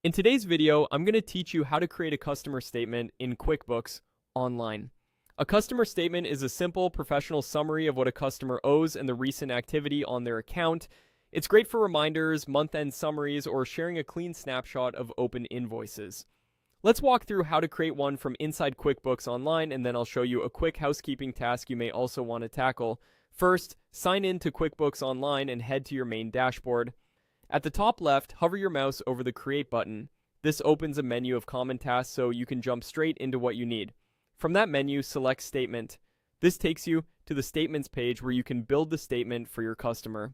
In today's video, I'm going to teach you how to create a customer statement in QuickBooks Online. A customer statement is a simple professional summary of what a customer owes and the recent activity on their account. It's great for reminders, month-end summaries, or sharing a clean snapshot of open invoices. Let's walk through how to create one from inside QuickBooks Online, and then I'll show you a quick housekeeping task you may also want to tackle. First, sign in to QuickBooks Online and head to your main dashboard. At the top left, hover your mouse over the Create button. This opens a menu of common tasks so you can jump straight into what you need. From that menu, select Statement. This takes you to the Statements page where you can build the statement for your customer.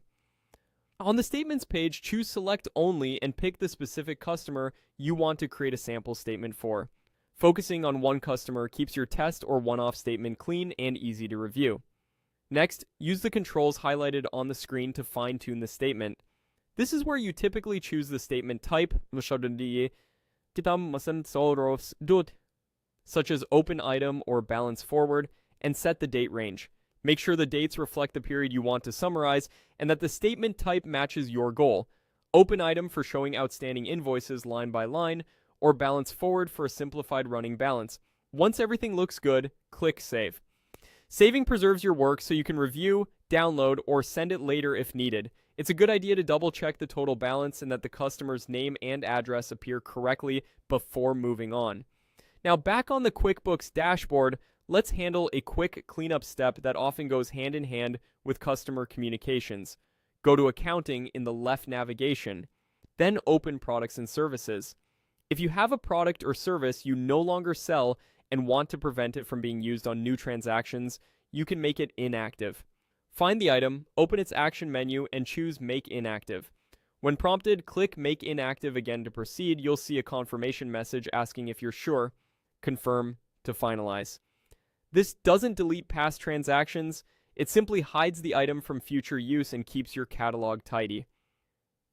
On the Statements page, choose Select Only and pick the specific customer you want to create a sample statement for. Focusing on one customer keeps your test or one-off statement clean and easy to review. Next, use the controls highlighted on the screen to fine-tune the statement. This is where you typically choose the statement type, such as open item or balance forward, and set the date range. Make sure the dates reflect the period you want to summarize and that the statement type matches your goal. Open item for showing outstanding invoices line by line, or balance forward for a simplified running balance. Once everything looks good, click Save. Saving preserves your work so you can review, download, or send it later if needed. It's a good idea to double check the total balance and that the customer's name and address appear correctly before moving on. Now back on the QuickBooks dashboard, let's handle a quick cleanup step that often goes hand in hand with customer communications. Go to Accounting in the left navigation, then open Products and Services. If you have a product or service you no longer sell and want to prevent it from being used on new transactions, you can make it inactive. Find the item, open its action menu, and choose Make Inactive. When prompted, click Make Inactive again to proceed. You'll see a confirmation message asking if you're sure. Confirm to finalize. This doesn't delete past transactions. It simply hides the item from future use and keeps your catalog tidy.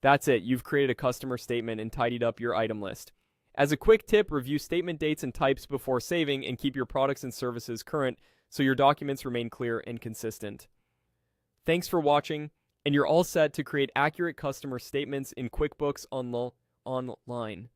That's it. You've created a customer statement and tidied up your item list. As a quick tip, review statement dates and types before saving and keep your products and services current so your documents remain clear and consistent. Thanks for watching, and you're all set to create accurate customer statements in QuickBooks Online.